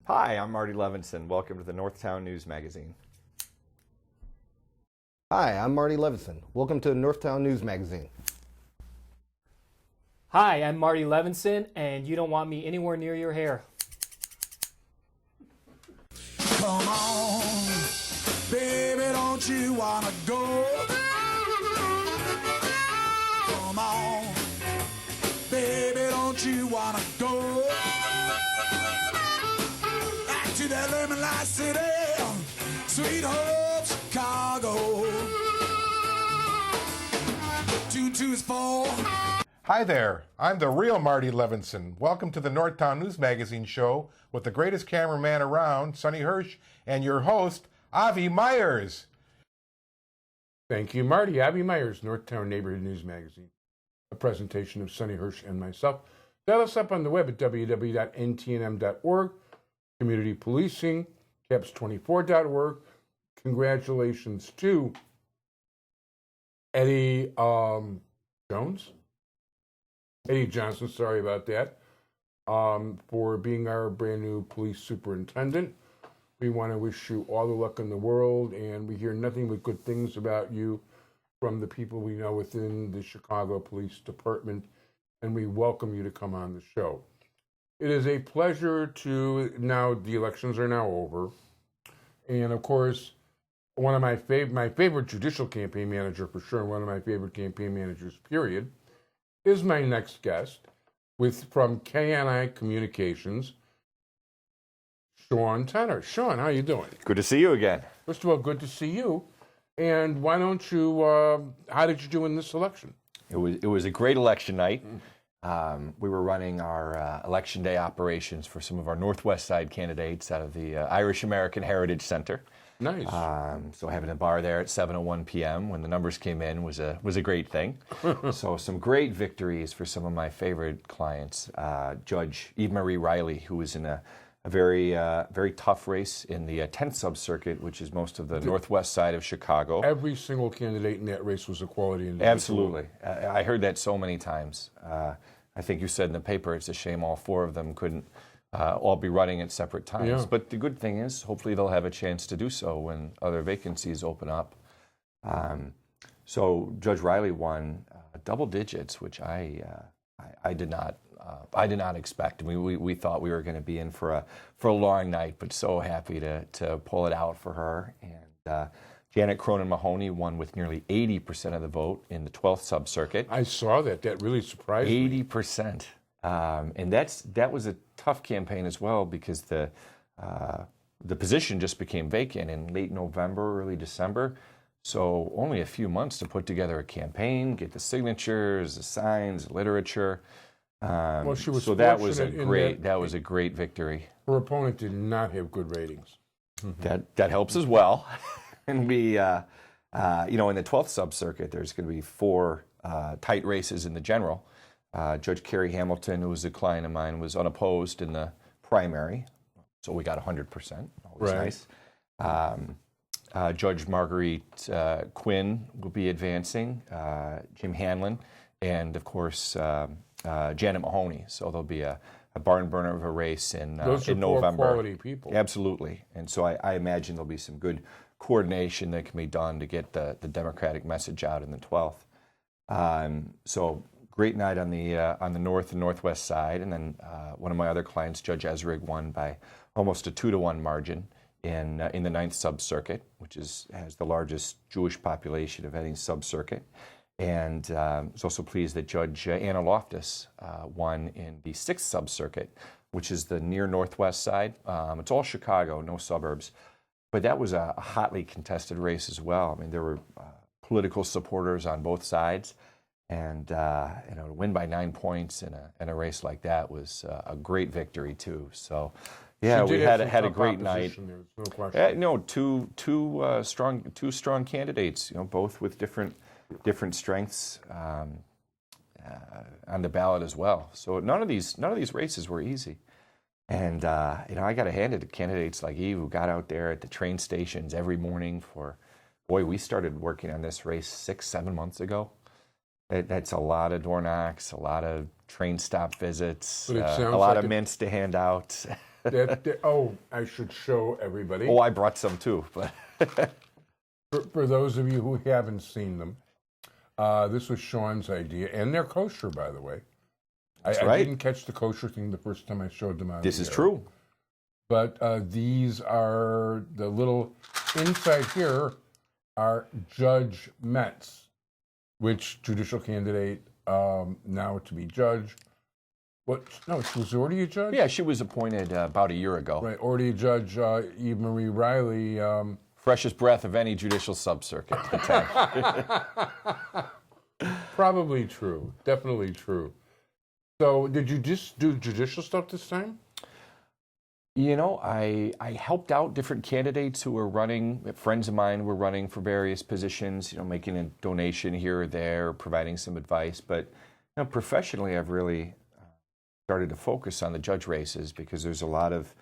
Hi, I'm Marty Levinson. Welcome to the Northtown News Magazine. Hi, I'm Marty Levinson. Welcome to the Northtown News Magazine. Hi, I'm Marty Levinson, and you don't want me anywhere near your hair. Come on, baby, don't you wanna go? Come on, baby, don't you wanna go? Back to that lemon light city, sweet home Chicago. 224. Hi there, I'm the real Marty Levinson. Welcome to the Northtown News Magazine show with the greatest cameraman around, Sonny Hirsch, and your host, Avi Myers. Thank you, Marty. Avi Myers, Northtown Neighborhood News Magazine. A presentation of Sonny Hirsch and myself. Dial us up on the web at www.ntnm.org, community policing, caps24.org. Congratulations to Eddie Johnson, sorry about that, for being our brand new police superintendent. We want to wish you all the luck in the world, and we hear nothing but good things about you from the people we know within the Chicago Police Department, and we welcome you to come on the show. It is a pleasure now the elections are now over, and of course, one of my favorite judicial campaign manager for sure, and one of my favorite campaign managers, period, is my next guest from KNI Communications, Sean Tenner. Sean, how you doing? Good to see you again. First of all, good to see you. And why don't you, how did you do in this election? It was a great election night. We were running our election day operations for some of our Northwest Side candidates out of the Irish American Heritage Center. Nice. So having a bar there at 7:01 p.m. when the numbers came in was a great thing. So some great victories for some of my favorite clients. Judge Eve Marie Riley, who was in a very tough race in the 10th sub-circuit, which is most of the northwest side of Chicago. Every single candidate in that race was a quality individual. Absolutely. I heard that so many times. I think you said in the paper it's a shame all four of them couldn't all be running at separate times. Yeah. But the good thing is, hopefully they'll have a chance to do so when other vacancies open up. So Judge Riley won double digits, which I did not expect. We thought we were going to be in for a long night, but so happy to pull it out for her. And Janet Cronin Mahoney won with nearly 80% of the vote in the 12th sub-circuit. I saw that. That really surprised me. 80%. And that was a tough campaign as well because the position just became vacant in late November, early December. So only a few months to put together a campaign, get the signatures, the signs, literature. Well, she was so that was a fortunate great victory. Her opponent did not have good ratings. That helps as well. And we, in the 12th sub-circuit, there's going to be four tight races in the general. Judge Carrie Hamilton, who was a client of mine, was unopposed in the primary, so we got 100%. Always nice. Judge Marguerite Quinn will be advancing, Jim Hanlon, and of course Janet Mahoney. So there'll be a barn burner of a race in Those are November. four quality people. Absolutely, and so I imagine there'll be some good coordination that can be done to get the Democratic message out in the 12th. So. Great night on the north and northwest side, and then one of my other clients, Judge Esrig, won by almost a 2-to-1 margin in the 9th sub-circuit, which has the largest Jewish population of any sub-circuit, and was also pleased that Judge Anna Loftus won in the 6th sub-circuit, which is the near northwest side. It's all Chicago, no suburbs, but that was a hotly contested race as well. I mean, there were political supporters on both sides. And to win by 9 points in a race like that was a great victory too. So, yeah, we had a great night. There's no question. Two strong candidates. Both with different strengths on the ballot as well. So none of these races were easy. And I got to hand it to candidates like Eve who got out there at the train stations every morning we started working on this race 6-7 months ago. That's a lot of door knocks, a lot of train stop visits, a lot of mints to hand out. I should show everybody. Oh, I brought some too, but For those of you who haven't seen them, this was Sean's idea, and they're kosher, by the way. That's I right. didn't catch the kosher thing the first time I showed them out. This is true. But these are the little inside here are Judge Metz, which judicial candidate now to be judge. What? No, she was already a judge. Yeah, she was appointed about a year ago. Right, already a judge. Eve Marie Riley. Freshest breath of any judicial subcircuit. Probably true. Definitely true. So, did you just do judicial stuff this time? You know, I helped out different candidates who were running. Friends of mine were running for various positions. You know, making a donation here or there, providing some advice. But you know, professionally, I've really started to focus on the judge races because there's a lot of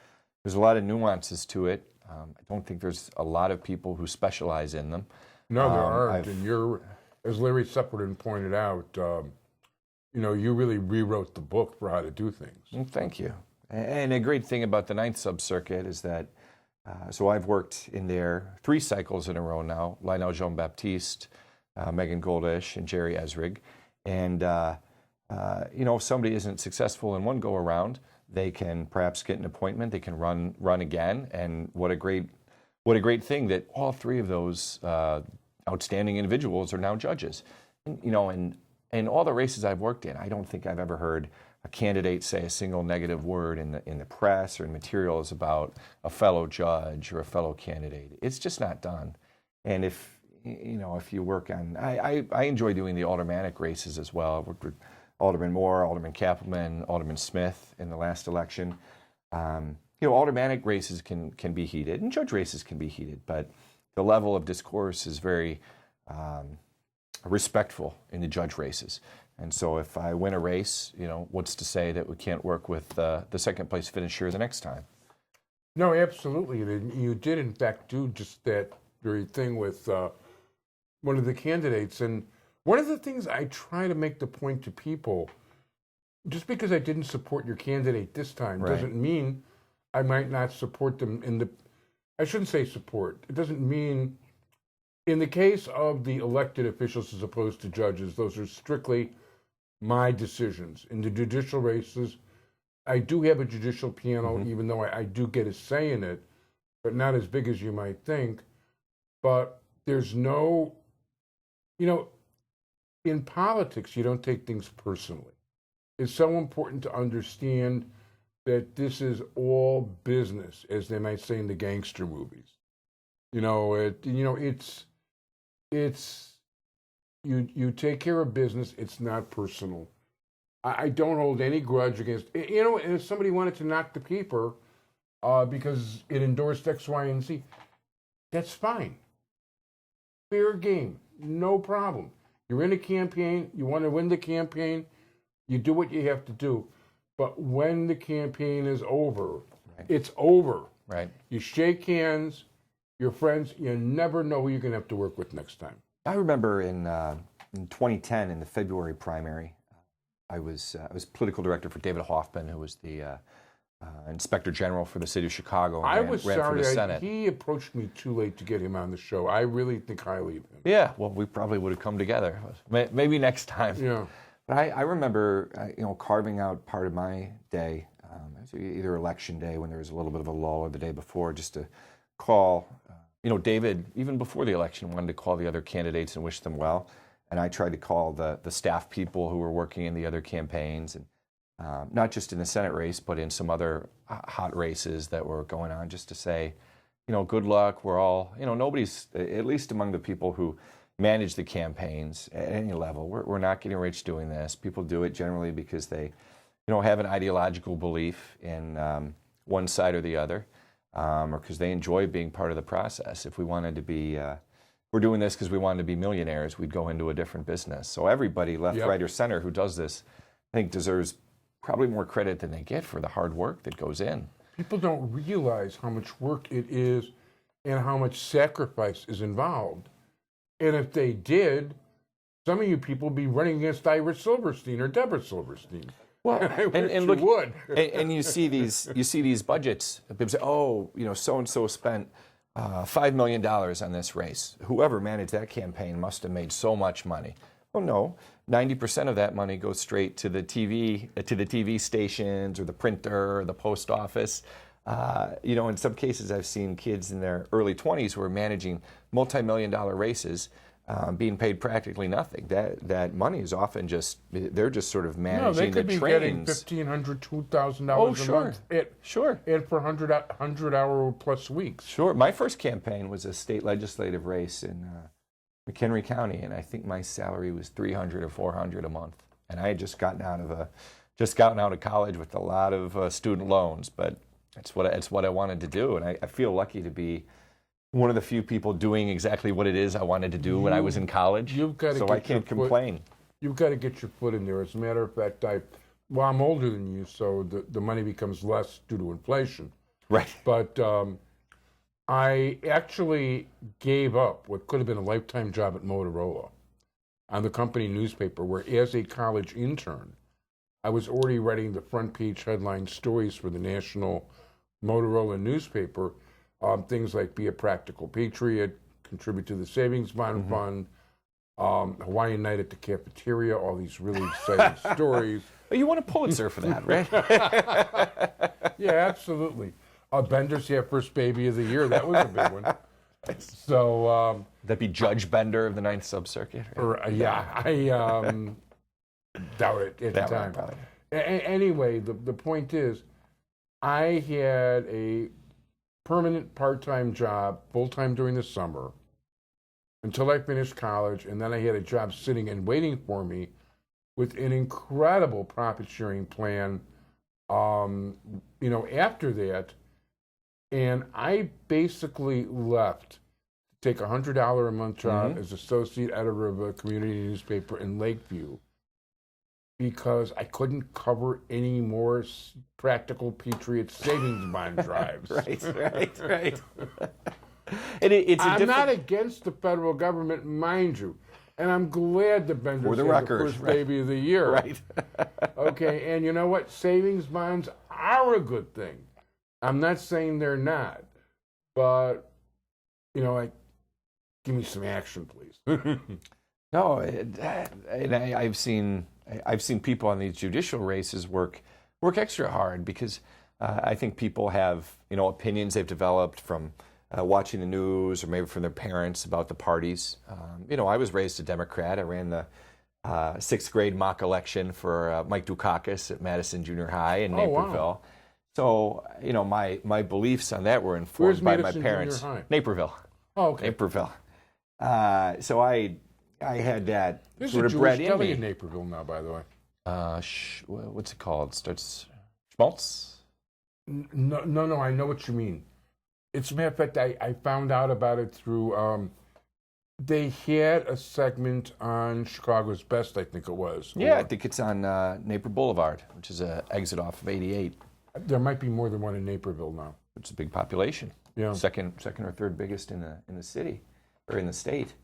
nuances to it. I don't think there's a lot of people who specialize in them. No, there aren't. And you're, as Larry Sepperton pointed out, you know, you really rewrote the book for how to do things. Well, thank you. And a great thing about the Ninth Subcircuit is that, so I've worked in there 3 cycles in a row now, Lionel Jean-Baptiste, Megan Goldish, and Jerry Esrig. And, you know, if somebody isn't successful in one go-around, they can perhaps get an appointment, they can run again. And what a great thing that all 3 of those outstanding individuals are now judges. And, you know, in all the races I've worked in, I don't think I've ever heard a candidate say a single negative word in the press or in materials about a fellow judge or a fellow candidate. It's just not done. And if you work on, I enjoy doing the aldermanic races as well. I worked with Alderman Moore, Alderman Kappelman, Alderman Smith in the last election. You know, aldermanic races can be heated, and judge races can be heated, but the level of discourse is very respectful in the judge races. And so if I win a race, you know, what's to say that we can't work with the second place finisher the next time? No, absolutely. And you did, in fact, do just that very thing with one of the candidates. And one of the things I try to make the point to people, just because I didn't support your candidate this time doesn't mean I might not support them I shouldn't say support. It doesn't mean, in the case of the elected officials as opposed to judges, those are strictly my decisions. In the judicial races, I do have a judicial panel, even though I do get a say in it, but not as big as you might think. But there's no, you know, in politics, you don't take things personally. It's so important to understand that this is all business, as they might say in the gangster movies. You know, it's you take care of business. It's not personal. I don't hold any grudge against, you know, and if somebody wanted to knock the paper because it endorsed X, Y, and Z, that's fine. Fair game, no problem. You're in a campaign, you want to win the campaign, you do what you have to do. But when the campaign is over, it's over. Right. You shake hands, you're friends, you never know who you're going to have to work with next time. I remember in 2010, in the February primary, I was political director for David Hoffman, who was the Inspector General for the city of Chicago. And I ran was for the sorry, Senate. he approached me too late to get him on the show. I really think highly of him. Yeah, well, we probably would have come together. Maybe next time. Yeah. But I remember, you know, carving out part of my day, either election day when there was a little bit of a lull or the day before, just to call. You know, David, even before the election, wanted to call the other candidates and wish them well. And I tried to call the staff people who were working in the other campaigns, and not just in the Senate race, but in some other hot races that were going on, just to say, you know, good luck. We're all, you know, nobody's, at least among the people who manage the campaigns at any level, we're not getting rich doing this. People do it generally because they, you know, have an ideological belief in one side or the other, or because they enjoy being part of the process. If we wanted to be, we're doing this because we wanted to be millionaires, we'd go into a different business. So everybody, left, right, or center, who does this, I think deserves probably more credit than they get for the hard work that goes in. People don't realize how much work it is and how much sacrifice is involved. And if they did, some of you people would be running against Ira Silverstein or Deborah Silverstein. Well, I wish and you look, would. and you see these budgets. People say, oh, so and so spent $5 million on this race. Whoever managed that campaign must have made so much money. Well, no, 90% of that money goes straight to the TV stations or the printer or the post office. In some cases, I've seen kids in their early 20s who are managing multi-million-dollar races, being paid practically nothing. That money is often they're just sort of managing No, they could the be trains. getting $1,500, $2,000 Oh, a sure. month. Sure. And for 100-hour plus weeks. Sure. My first campaign was a state legislative race in McHenry County, and I think my salary was $300 or $400 a month. And I had just gotten out of college with a lot of student loans, but it's what I wanted to do, and I feel lucky to be one of the few people doing exactly what it is I wanted to do when I was in college. You've got to so get I can't your foot- complain. You've got to get your foot in there. As a matter of fact, I'm older than you, so the money becomes less due to inflation. Right. But I actually gave up what could have been a lifetime job at Motorola on the company newspaper, where as a college intern, I was already writing the front page headline stories for the national Motorola newspaper. Things like Be a Practical Patriot, Contribute to the Savings Bond Fund, Hawaiian Night at the Cafeteria, all these really exciting stories. You won a Pulitzer for that, right? Yeah, absolutely. Bender's first baby of the year. That was a big one. So, That'd be Judge Bender of the Ninth Sub-Circuit. Right? I doubt it at That the one, time. probably. Anyway, the point is, I had a permanent part-time job, full-time during the summer, until I finished college, and then I had a job sitting and waiting for me with an incredible profit-sharing plan, after that. And I basically left to take a $100 a month job as associate editor of a community newspaper in Lakeview because I couldn't cover any more Practical Patriot savings bond drives. Right. I'm not against the federal government, mind you. And I'm glad the Benders For the had record, the first right. baby of the year. Right. Okay, and you know what? Savings bonds are a good thing. I'm not saying they're not, but give me some action, please. No, and I've seen people on these judicial races work extra hard because I think people have opinions they've developed from watching the news or maybe from their parents about the parties. I was raised a Democrat. I ran the 6th grade mock election for Mike Dukakis at Madison Junior High in Naperville. Wow. So my beliefs on that were informed Where's by Madison my parents. Junior High? Naperville. Oh, okay. Naperville. So I had that There's sort a of Jewish bred in deli me. in Naperville now, by the way. What's it called? Starts Schmaltz? No, I know what you mean. It's a matter of fact, I found out about it through, they had a segment on Chicago's Best, I think it was. Yeah, or- I think it's on Napier Boulevard, which is an exit off of 88. There might be more than one in Naperville now. It's a big population. Yeah. Second or third biggest in the city or in the state.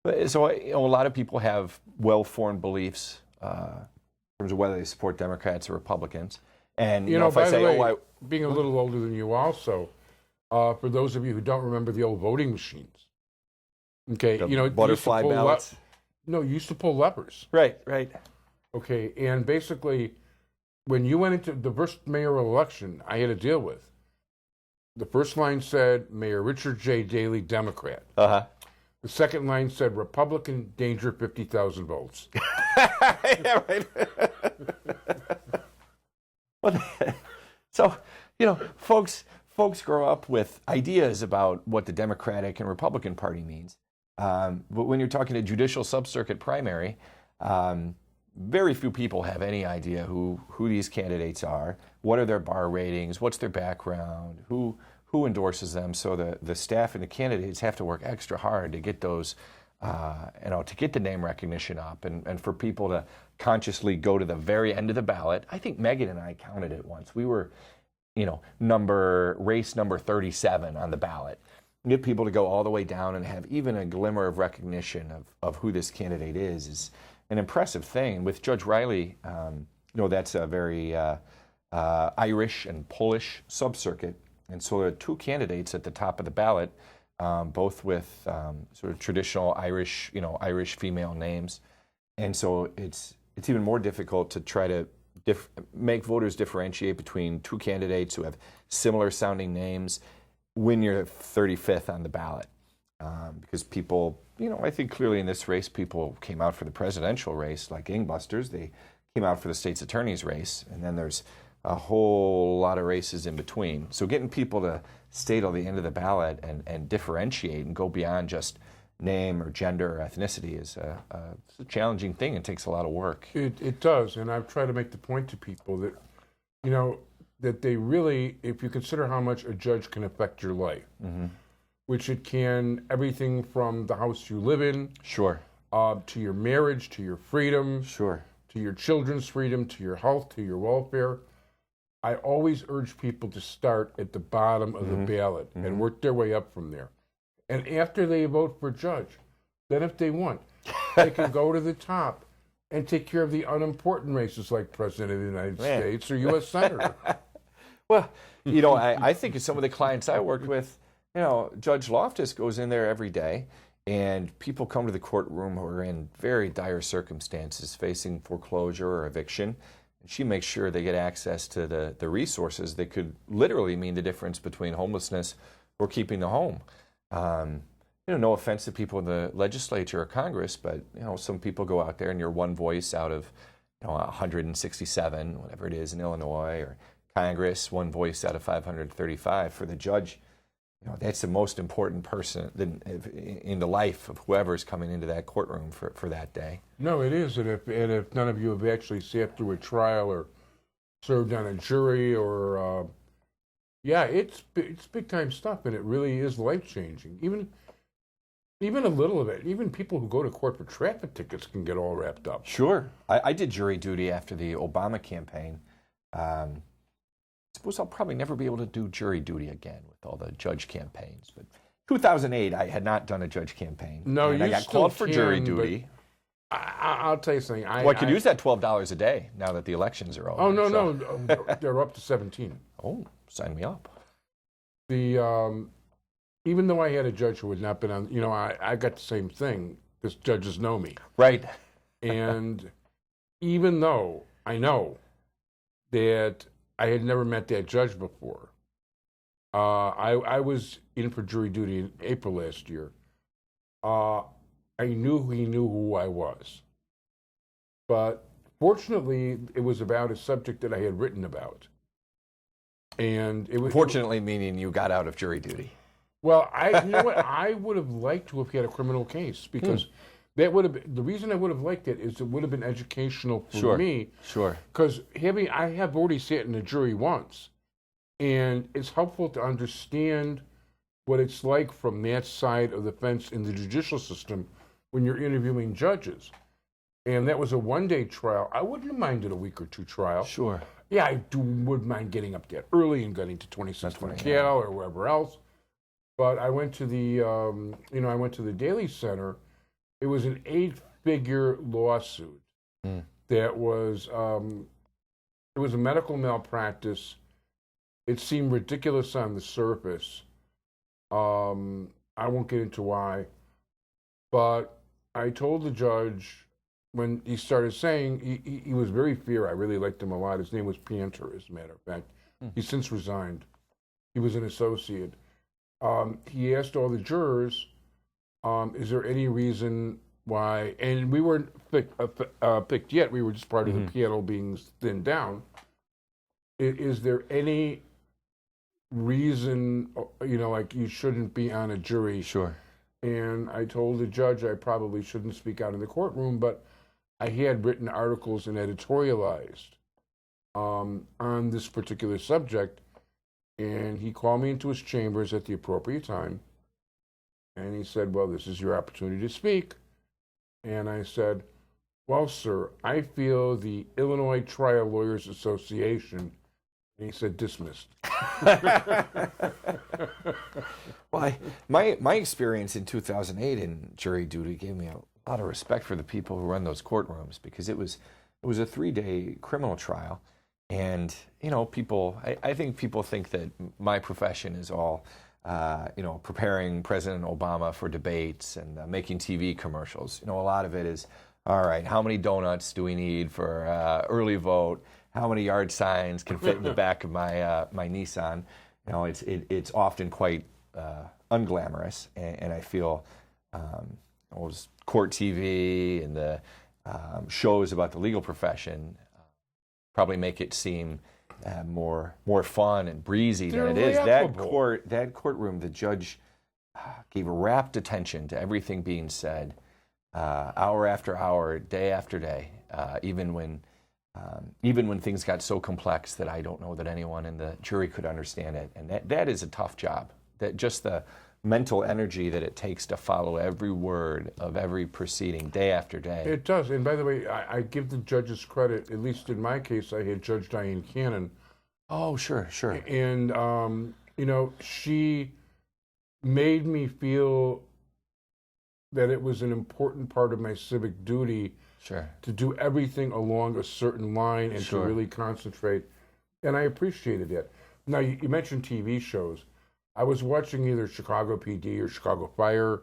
But so a lot of people have well-formed beliefs in terms of whether they support Democrats or Republicans. And if by I say, the way, being a little older than you also, for those of you who don't remember the old voting machines, okay, the you used to butterfly pull ballots. No, you used to pull levers. Right. Okay, and basically, when you went into the first mayoral election, I had to deal with. The first line said Mayor Richard J. Daley, Democrat. Uh-huh. The second line said Republican, danger 50,000 votes. Yeah, right. So, folks grow up with ideas about what the Democratic and Republican Party means. But when you're talking a judicial sub-circuit primary, very few people have any idea who these candidates are, what are their bar ratings, what's their background, who endorses them. So the staff and the candidates have to work extra hard to get those, to get the name recognition up and for people to consciously go to the very end of the ballot. I think Megan and I counted it once. We were, race number 37 on the ballot. Get people to go all the way down and have even a glimmer of recognition of who this candidate is an impressive thing. With Judge Riley that's a very Irish and Polish subcircuit. And so there are two candidates at the top of the ballot, both with sort of traditional Irish, Irish female names. And so it's even more difficult to try to make voters differentiate between two candidates who have similar sounding names when you're 35th on the ballot. Because people, I think clearly in this race, people came out for the presidential race like gangbusters. They came out for the state's attorney's race, and then there's a whole lot of races in between. So getting people to stay till the end of the ballot and differentiate and go beyond just name or gender or ethnicity is a challenging thing. It takes a lot of work. It does, and I've tried to make the point to people that, that they really, if you consider how much a judge can affect your life, which it can, everything from the house you live in, Sure. To your marriage, to your freedom, Sure. to your children's freedom, to your health, to your welfare. I always urge people to start at the bottom of the ballot and work their way up from there. And after they vote for judge, then if they want, they can go to the top and take care of the unimportant races like President of the United States or U.S. Senator. Well, I think of some of the clients I worked with, Judge Loftus goes in there every day, and people come to the courtroom who are in very dire circumstances, facing foreclosure or eviction. And she makes sure they get access to the resources that could literally mean the difference between homelessness or keeping the home. No offense to people in the legislature or Congress, but some people go out there and you're one voice out of 167, whatever it is in Illinois, or Congress, one voice out of 535. For the judge, that's the most important person in the life of whoever's coming into that courtroom for that day. No, it is, and if none of you have actually sat through a trial or served on a jury or it's big time stuff, and it really is life changing. Even a little of it. Even people who go to court for traffic tickets can get all wrapped up. Sure, I did jury duty after the Obama campaign. I suppose I'll probably never be able to do jury duty again with all the judge campaigns. But 2008, I had not done a judge campaign. No, and I got called for jury duty. I'll tell you something. I could use that $12 a day now that the elections are over. Oh, no, they're up to 17. Oh, sign me up. Even though I had a judge who had not been on, I got the same thing because judges know me. Right. And even though I know that I had never met that judge before, I was in for jury duty in April last year. I knew he knew who I was. But fortunately, it was about a subject that I had written about. And it was fortunately, meaning you got out of jury duty. Well, you know what? I would have liked to have had a criminal case because that would have been, the reason I would have liked it is it would have been educational for me. Sure. Because I have already sat in a jury once, and it's helpful to understand what it's like from that side of the fence in the judicial system when you're interviewing judges. And that was a one-day trial. I wouldn't have minded a week or two trial. Sure. Yeah, I would mind getting up that early and getting to 26th and Cal or wherever else. But I went to the Daly Center. It was an 8-figure lawsuit that was, it was a medical malpractice. It seemed ridiculous on the surface. I won't get into why. But I told the judge when he started saying, he was very fair. I really liked him a lot. His name was Pianter, as a matter of fact. He's since resigned. He was an associate. He asked all the jurors, is there any reason why, and we weren't picked yet, we were just part of the panel being thinned down. Is there any reason, like you shouldn't be on a jury? Sure. And I told the judge I probably shouldn't speak out in the courtroom, but I had written articles and editorialized on this particular subject. And he called me into his chambers at the appropriate time. And he said, well, this is your opportunity to speak. And I said, well, sir, I feel the Illinois Trial Lawyers Association. And he said, dismissed. Well, my experience in 2008 in jury duty gave me a lot of respect for the people who run those courtrooms, because it was it was a 3-day criminal trial. And, you know, I think people think that my profession is all, you know, preparing President Obama for debates and making TV commercials. You know, a lot of it is, all right, how many donuts do we need for early vote? How many yard signs can fit in the back of my my Nissan? You know, it's often quite unglamorous, and I feel those court TV and the shows about the legal profession probably make it seem more fun and breezy than it is. That courtroom, the judge gave rapt attention to everything being said, hour after hour, day after day, even when things got so complex that I don't know that anyone in the jury could understand it. And that is a tough job. That just the mental energy that it takes to follow every word of every proceeding day after day. It does. And by the way, I give the judges credit. At least in my case, I had Judge Diane Cannon. Oh, sure. And, you know, she made me feel that it was an important part of my civic duty to do everything along a certain line and to really concentrate. And I appreciated it. Now, you mentioned TV shows. I was watching either Chicago PD or Chicago Fire,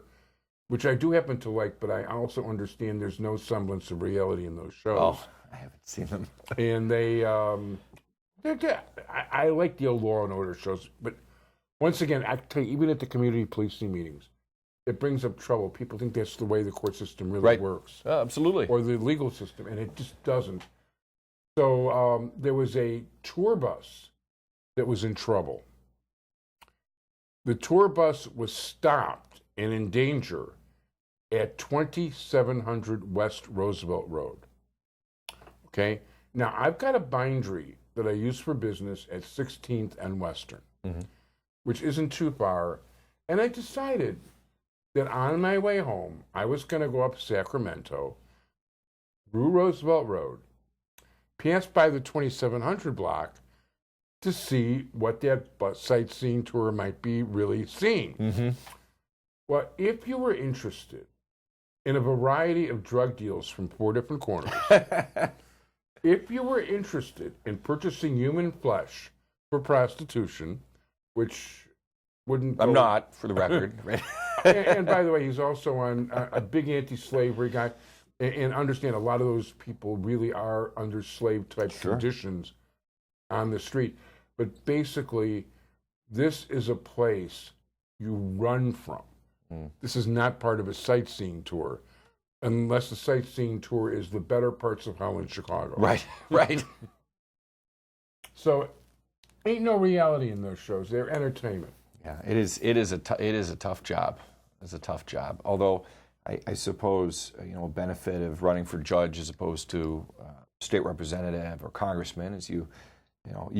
which I do happen to like, but I also understand there's no semblance of reality in those shows. Oh, I haven't seen them. And I like the old Law and Order shows, but once again, I tell you, even at the community policing meetings, it brings up trouble. People think that's the way the court system really works. Absolutely. Or the legal system, and it just doesn't. So there was a tour bus that was in trouble. The tour bus was stopped and in danger at 2700 West Roosevelt Road. Okay? Now, I've got a bindery that I use for business at 16th and Western, which isn't too far. And I decided that on my way home, I was going to go up Sacramento, through Roosevelt Road, pass by the 2700 block, to see what that sightseeing tour might be really seeing. Well, if you were interested in a variety of drug deals from 4 different corners, if you were interested in purchasing human flesh for prostitution, which wouldn't I'm not, for the record. and by the way, he's also on a big anti-slavery guy, and understand a lot of those people really are under slave-type conditions on the street. But basically, this is a place you run from. This is not part of a sightseeing tour, unless the sightseeing tour is the better parts of Holland, Chicago. Right. So, ain't no reality in those shows. They're entertainment. Yeah, it is a tough job. It's a tough job. Although, I suppose, you know, a benefit of running for judge as opposed to state representative or congressman is you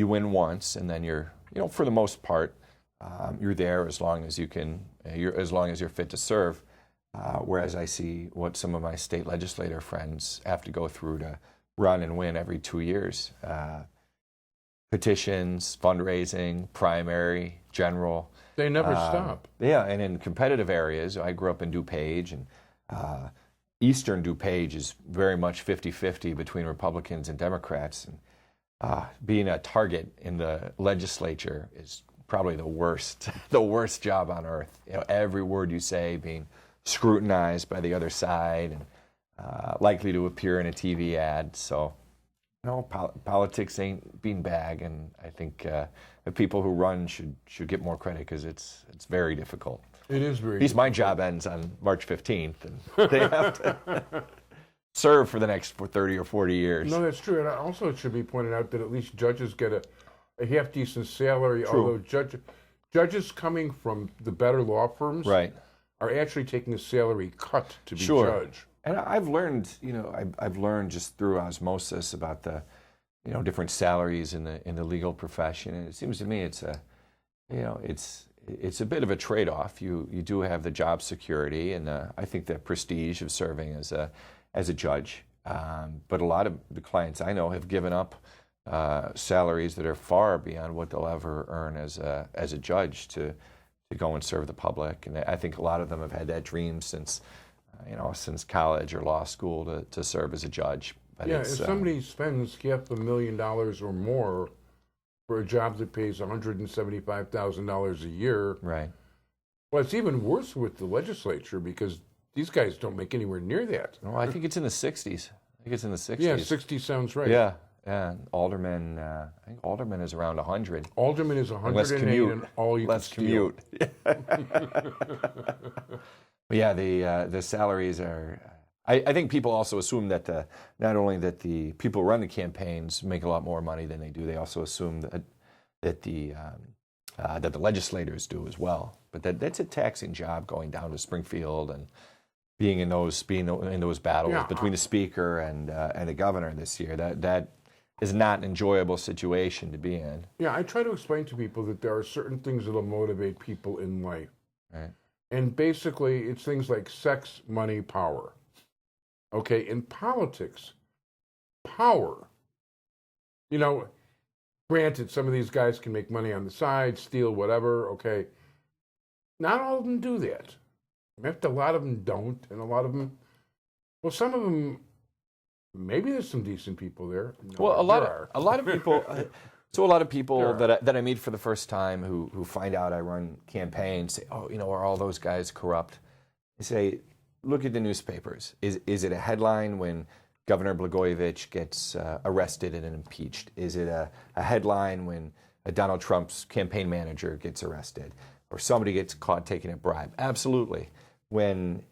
win once, and then you're, you know, for the most part, you're there as long as you can, as long as you're fit to serve. Whereas I see what some of my state legislator friends have to go through to run and win every 2 years. Petitions, fundraising, primary, general. They never stop. Yeah, and in competitive areas, I grew up in DuPage, and Eastern DuPage is very much 50-50 between Republicans and Democrats. And being a target in the legislature is probably the worst job on earth. You know, every word you say being scrutinized by the other side and likely to appear in a TV ad. So, you know, politics ain't beanbag, and I think the people who run should get more credit because it's very difficult. It is very. At least my job ends on March 15th, and they have to serve for the next 30 or 40 years. No, that's true. And also, it should be pointed out that at least judges get a half-decent salary, although judges coming from the better law firms are actually taking a salary cut to be judge. And I've learned, you know, I've learned just through osmosis about the, you know, different salaries in the legal profession, and it seems to me it's a, you know, it's a bit of a trade-off. You do have the job security and I think the prestige of serving as a judge, but a lot of the clients I know have given up salaries that are far beyond what they'll ever earn as a judge to go and serve the public. And I think a lot of them have had that dream since college or law school to serve as a judge. But Yeah, if it's, somebody spends $500,000 or more for a job that pays $175,000 a year, right. well, it's even worse with the legislature because these guys don't make anywhere near that. Well, I think it's in the 60s. I think it's in the 60s. Yeah, 60 sounds right. Yeah, yeah. Alderman, I think Alderman is around 100. Alderman is Less 108 commute. and all you Less can steal. commute. But yeah, the salaries are. I think people also assume that not only that the people who run the campaigns make a lot more money than they do, they also assume that the legislators do as well. But that's a taxing job, going down to Springfield and being in those battles Yeah. between the speaker and the governor this year. That is not an enjoyable situation to be in. Yeah, I try to explain to people that there are certain things that will motivate people in life. Right. And basically, it's things like sex, money, power. Okay, in politics, power. You know, granted, some of these guys can make money on the side, steal whatever, okay. Not all of them do that. In fact, a lot of them don't, and a lot of them, well, some of them, maybe there's some decent people there. No, Well, there a lot of people. So a lot of people Sure. that I meet for the first time who find out I run campaigns say, "Oh, are all those guys corrupt?" I say, "Look at the newspapers. Is it a headline when Governor Blagojevich gets arrested and impeached? Is it a headline when Donald Trump's campaign manager gets arrested, or somebody gets caught taking a bribe?" Absolutely. When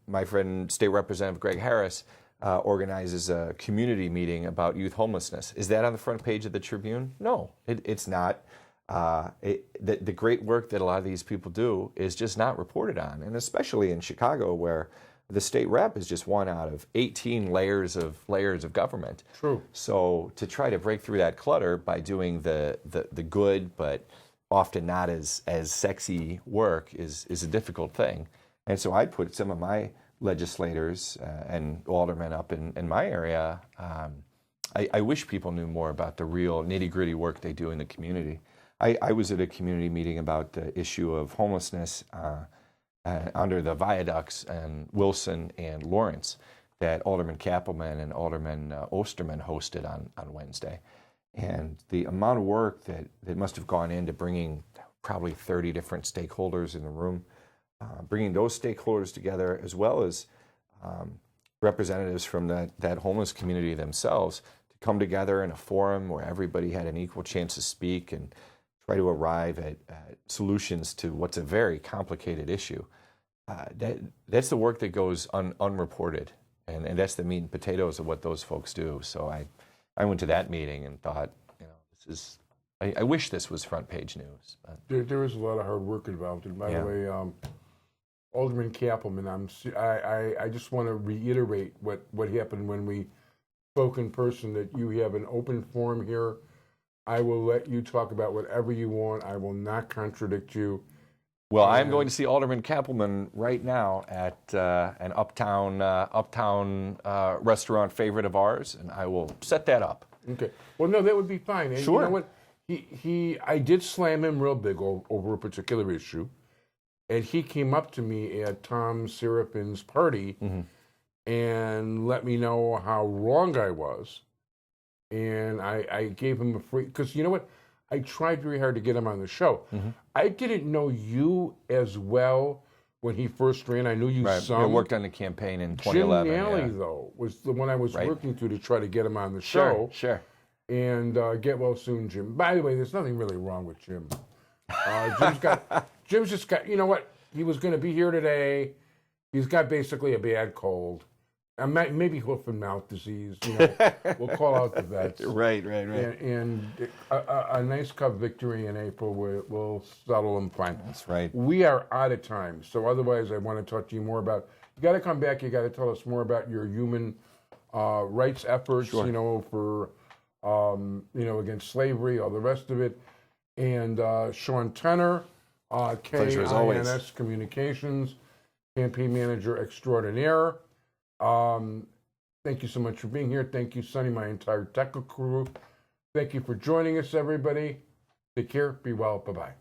my friend State Representative Greg Harris organizes a community meeting about youth homelessness, is that on the front page of the Tribune? No, it's not. The great work that a lot of these people do is just not reported on, and especially in Chicago, where the state rep is just one out of 18 layers of government. True. So to try to break through that clutter by doing the good but often not as sexy work is a difficult thing. And so I put some of my legislators and aldermen up in my area. I wish people knew more about the real nitty-gritty work they do in the community. I was at a community meeting about the issue of homelessness under the viaducts in Wilson and Lawrence that Alderman Kappelman and Alderman Osterman hosted on Wednesday. And the amount of work that must have gone into bringing probably 30 different stakeholders in the room, bringing those stakeholders together, as well as representatives from that homeless community themselves, to come together in a forum where everybody had an equal chance to speak and try to arrive at solutions to what's a very complicated issue. That's the work that goes unreported, and that's the meat and potatoes of what those folks do. So I went to that meeting and thought, this is. I wish this was front page news. But. There is a lot of hard work involved. And by Yeah. the way, Alderman Kappelman, I just want to reiterate what happened when we spoke in person, that you have an open forum here. I will let you talk about whatever you want. I will not contradict you. Well, I'm going to see Alderman Kappelman right now at an uptown restaurant favorite of ours, and I will set that up. Okay. Well, no, that would be fine. And Sure. You know what? I did slam him real big over a particular issue, and he came up to me at Tom Serapin's party and let me know how wrong I was. And I gave him a free, because you know what? I tried very hard to get him on the show. I didn't know you as well when he first ran. I knew you some. I worked on the campaign in Jim 2011. Nally, though, was the one I was working to try to get him on the Sure, show. sure. And get well soon, Jim. By the way, there's nothing really wrong with Jim. Jim's just got, you know what? He was going to be here today. He's got basically a bad cold. Maybe hoof and mouth disease. We'll call out the vets. Right. And a nice cup victory in April will settle him fine. That's right. We are out of time. So otherwise, I want to talk to you more about, you got to come back. You got to tell us more about your human rights efforts, for, against slavery, all the rest of it. And Sean Tenner, Pleasure as always. KINS Communications, campaign manager extraordinaire. Thank you so much for being here. Thank you, Sonny, my entire technical crew. Thank you for joining us, everybody. Take care. Be well. Bye-bye.